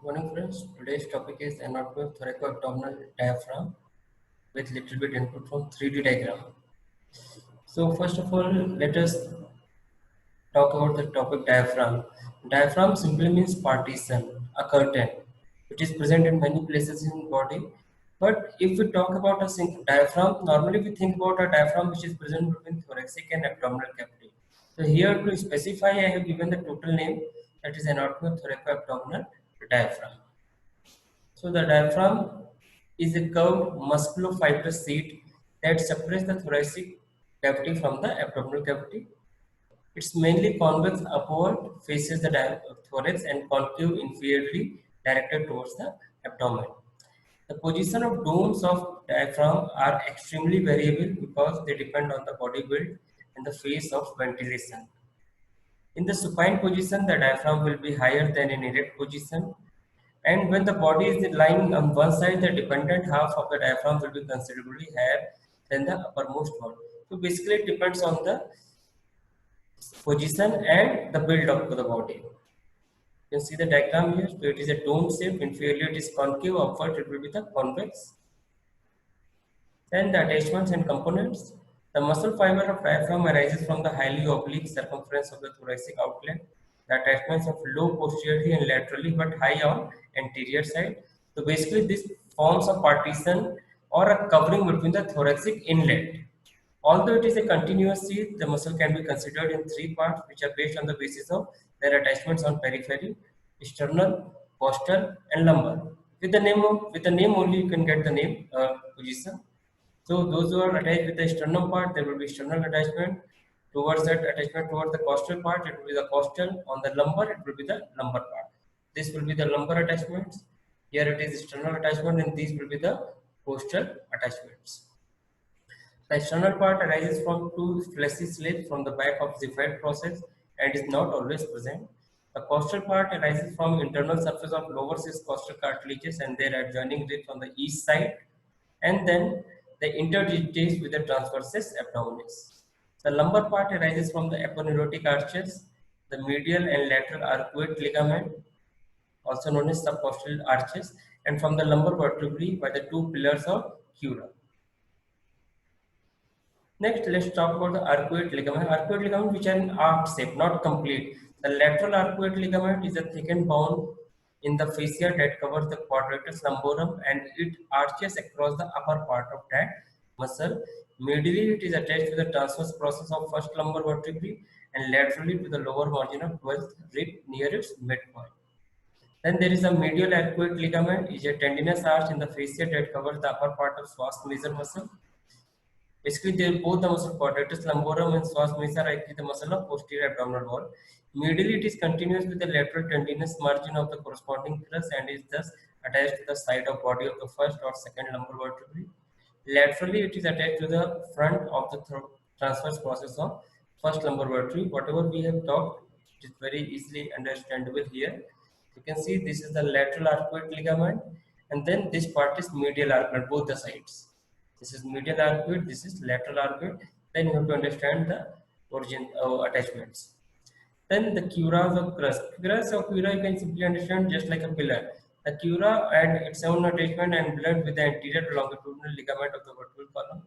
Morning friends, today's topic is anatomy of thoracoabdominal diaphragm with little bit input from 3D diagram. So first of all, let us talk about the topic diaphragm. Diaphragm simply means partition, a curtain. It is present in many places in body. But if we talk about a single diaphragm, normally we think about a diaphragm which is present between thoracic and abdominal cavity. So here to specify, I have given the total name, that is anatomy of thoracoabdominal diaphragm. So the diaphragm is a curved musculofibrous sheet that separates the thoracic cavity from the abdominal cavity. It's mainly convex upward, faces the thorax, and concave inferiorly directed towards the abdomen. The position of domes of diaphragm are extremely variable because they depend on the body build and the phase of ventilation. In the supine position, the diaphragm will be higher than in erect position, and when the body is lying on one side, the dependent half of the diaphragm will be considerably higher than the uppermost one. So basically, it depends on the position and the build of the body. You can see the diagram here. So it is a dome shape. Inferiorly, it is concave. Upward, it will be the convex. Then the attachments and components. The muscle fiber of diaphragm arises from the highly oblique circumference of the thoracic outlet. The attachments of low posteriorly and laterally but high on anterior side. So basically this forms a partition or a covering between the thoracic inlet. Although it is a continuous sheath, the muscle can be considered in three parts which are based on the basis of their attachments on periphery, sternal, costal and lumbar. With the name only you can get the name position. So those who are attached with the sternum part, there will be sternal attachment. Towards that attachment towards the costal part, it will be the costal. On the lumbar, it will be the lumbar part. This will be the lumbar attachments. Here it is sternal attachment, and these will be the costal attachments. The external part arises from two fleshy slits from the back of the Ziffert process and is not always present. The costal part arises from internal surface of lower cis costal cartilages and their adjoining ribs on the east side, and then the interdigitates with the transversus abdominis. The lumbar part arises from the aponeurotic arches, the medial and lateral arcuate ligament, also known as subcostal arches, and from the lumbar vertebrae by the two pillars of Cura. Next, let's talk about the arcuate ligament. Arcuate ligament which are in arc shape, not complete. The lateral arcuate ligament is a thickened bone in the fascia that covers the quadratus lumborum and it arches across the upper part of that muscle. Medially, it is attached to the transverse process of first lumbar vertebrae and laterally to the lower margin of 12th rib near its midpoint. Then there is a medial arcuate ligament, is a tendinous arch in the fascia that covers the upper part of psoas major muscle. Basically, they both the muscle quadratus lumborum and psoas major are actually the muscle of posterior abdominal wall. Medially, it is continuous with the lateral tendinous margin of the corresponding crus and is thus attached to the side of body of the first or second lumbar vertebrae. Laterally, it is attached to the front of the transverse process of first lumbar vertebrae. Whatever we have talked, it is very easily understandable here. You can see this is the lateral arcuate ligament, and then this part is medial arcuate, both the sides. This is medial arcuate, this is lateral arcuate. Then you have to understand the origin attachments. Then the curas of crust. Curas of cura you can simply understand just like a pillar. The cura and its own attachment and blend with the anterior longitudinal ligament of the vertebral column.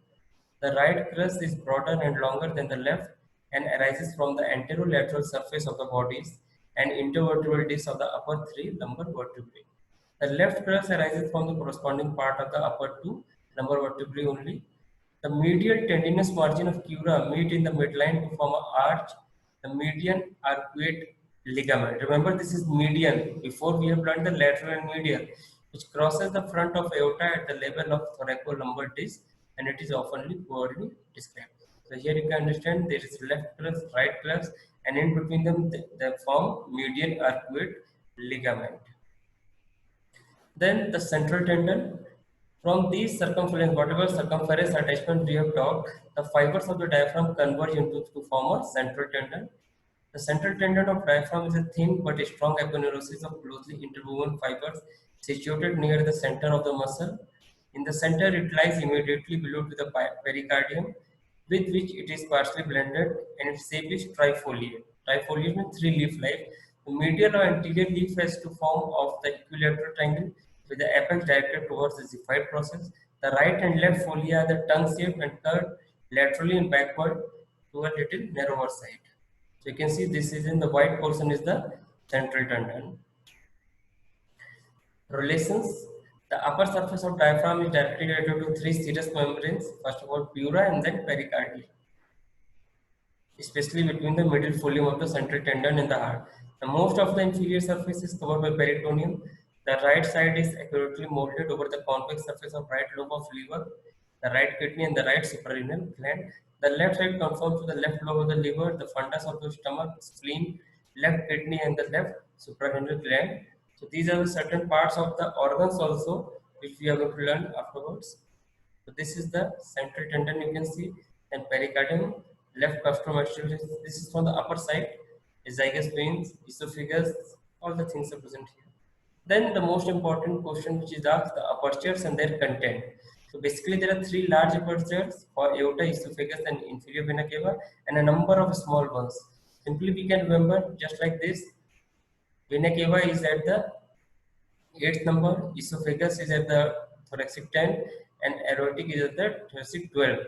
The right crust is broader and longer than the left and arises from the anterolateral surface of the bodies and intervertebral disc of the upper three lumbar vertebrae. The left crust arises from the corresponding part of the upper two lumbar vertebrae only. The medial tendinous margin of cura meet in the midline to form an arch, the median arcuate ligament. Remember, this is median. Before we have learned the lateral and medial, which crosses the front of aorta at the level of thoracolumbar disc, and it is oftenly poorly described. So here you can understand there is left crust, right crust, and in between them they form median arcuate ligament. Then the central tendon. From these circumference, whatever circumference attachment we have talked, the fibers of the diaphragm converge into to form a central tendon. The central tendon of diaphragm is a thin but strong aponeurosis of closely interwoven fibers situated near the center of the muscle. In the center, it lies immediately below to the pericardium, with which it is partially blended, and its shape is trifoliate. Trifoliate means three leaf like. The medial or anterior leaf has to form of the equilateral triangle with the apex directed towards the ziphoid process. The right and left folia are the tongue shaped and curved laterally and backward to a little narrower side. So you can see this is in the white portion is the central tendon. Relations. The upper surface of diaphragm is directly related to three serous membranes, first of all pleura and then pericardium, especially between the middle folium of the central tendon and the heart. The most of the inferior surface is covered by peritoneum. The right side is accurately molded over the convex surface of right lobe of liver, the right kidney and the right suprarenal gland. The left side conforms to the left lobe of the liver, the fundus of the stomach, spleen, left kidney and the left suprarenal gland. So these are the certain parts of the organs also which we are going to learn afterwards. So this is the central tendon you can see, and pericardium, left gastromesophagus. This is from the upper side, esophagus, veins, esophagus, all the things are present here. Then the most important question which is asked, the apertures and their content. So basically there are three large apertures for aorta, esophagus and inferior vena cava and a number of small ones. Simply we can remember just like this, vena cava is at the 8th number, esophagus is at the thoracic 10 and aortic is at the thoracic 12.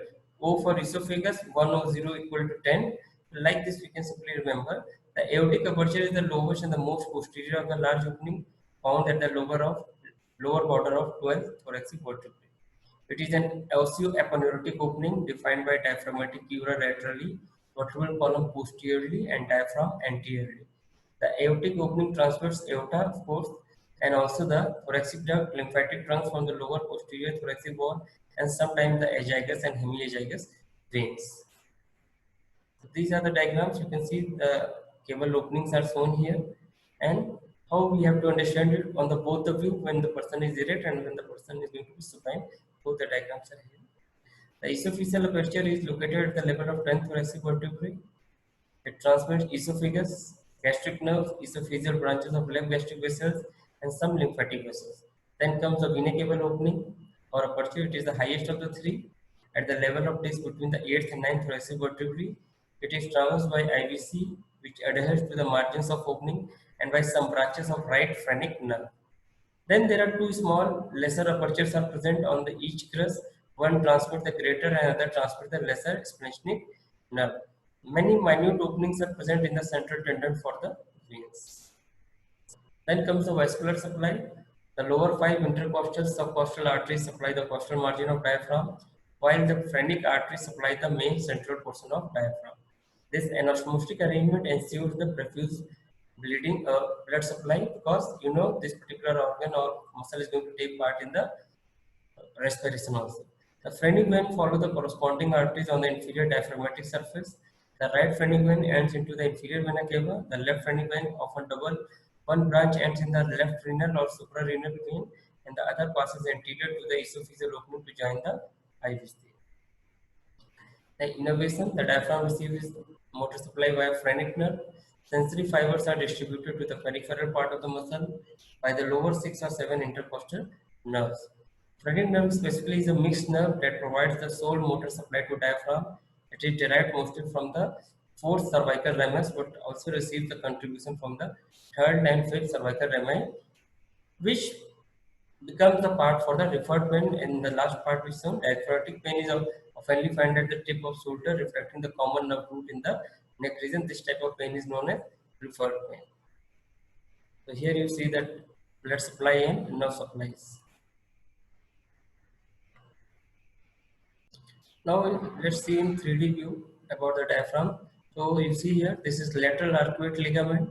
O for esophagus 100 equal to 10. Like this we can simply remember. The aortic aperture is the lowest and the most posterior of the large opening found at the lower border of 12th thoracic vertebrae. It is an osteoaponeurotic opening defined by diaphragmatic ura laterally, vertebral column posteriorly and diaphragm anteriorly. The aortic opening transfers aorta, of course, and also the thoracic duct, lymphatic trunks from the lower posterior thoracic wall, and sometimes the azygous and hemiazygous veins. So these are the diagrams. You can see the cable openings are shown here, and how we have to understand it on the both the view when the person is erect and when the person is going to be supine. Both the diagrams are here. The esophageal aperture is located at the level of 10th thoracic vertebrae. It transmits esophagus, gastric nerve, esophageal branches of left gastric vessels, and some lymphatic vessels. Then comes the vena cava opening or aperture. It is the highest of the three at the level of disc between the 8th and 9th thoracic vertebrae. It is traversed by IVC, which adheres to the margins of opening, and by some branches of right phrenic nerve. Then there are two small lesser apertures are present on the each crus. One transmits the greater and another transmits the lesser splanchnic nerve. Many minute openings are present in the central tendon for the veins. Then comes the vascular supply. The lower five intercostal subcostal arteries supply the costal margin of diaphragm, while the phrenic arteries supply the main central portion of diaphragm. This anastomostic arrangement ensures the profuse bleeding blood supply, because you know this particular organ or muscle is going to take part in the respiration also. The phrenic vein follow the corresponding arteries on the inferior diaphragmatic surface. The right phrenic vein ends into the inferior vena cava. The left phrenic vein, often double, one branch ends in the left renal or suprarenal vein, and the other passes anterior to the esophageal opening to join the IVC. The innervation, the diaphragm receives motor supply via phrenic nerve. Sensory fibers are distributed to the peripheral part of the muscle by the lower 6 or 7 intercostal nerves. Phrenic nerve specifically is a mixed nerve that provides the sole motor supply to diaphragm. It is derived mostly from the fourth cervical ramus, but also receives the contribution from the third and fifth cervical rami, which becomes the part for the referred vein. In the last part we shown, diaphragmatic vein is often found at the tip of shoulder, reflecting the common nerve root in the neck region. This type of vein is known as referred vein. So here you see that blood supply and nerve supplies. Now let's see in 3D view about the diaphragm. So you see here, this is lateral arcuate ligament,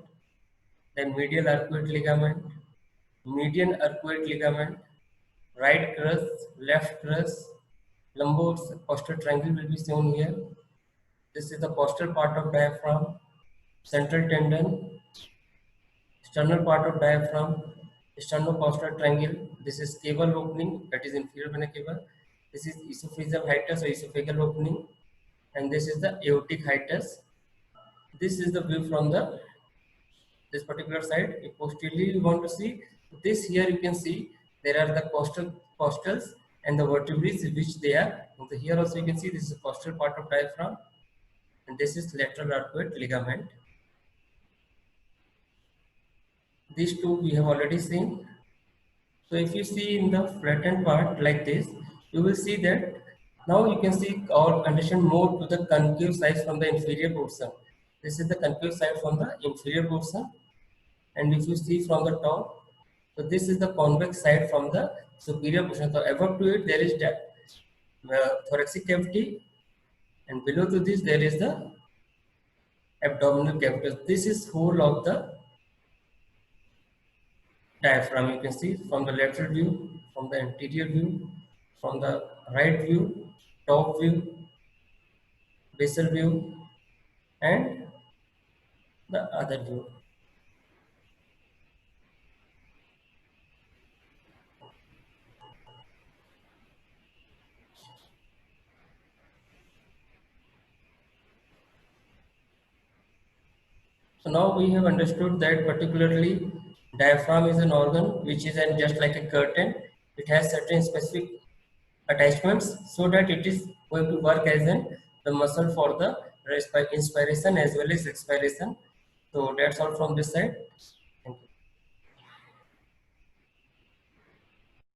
then medial arcuate ligament, median arcuate ligament, right crus, left crus, lumbar costal triangle will be shown here. This is the costal part of diaphragm, central tendon, external part of diaphragm, sternocostal triangle. This is cable opening, that is inferior vena cava. This is esophageal hiatus or esophageal opening, and this is the aortic hiatus. This is the view from the this particular side. If posteriorly you want to see this, here you can see there are the costals and the vertebrae which they are. So here also you can see this is the costal part of diaphragm, and this is lateral arcuate ligament. These two we have already seen. So if you see in the flattened part like this, you will see that now you can see or understand more to the concave side from the inferior portion. This is the concave side from the inferior portion, and if you see from the top, so this is the convex side from the superior portion. So above to it there is the thoracic cavity, and below to this there is the abdominal cavity. This is whole of the diaphragm. You can see from the lateral view, from the anterior view, from the right view, top view, basal view, and the other view. So now we have understood that particularly diaphragm is an organ which is just like a curtain. It has certain specific attachments so that it is going to work as the muscle for the inspiration as well as expiration. So that's all from this side.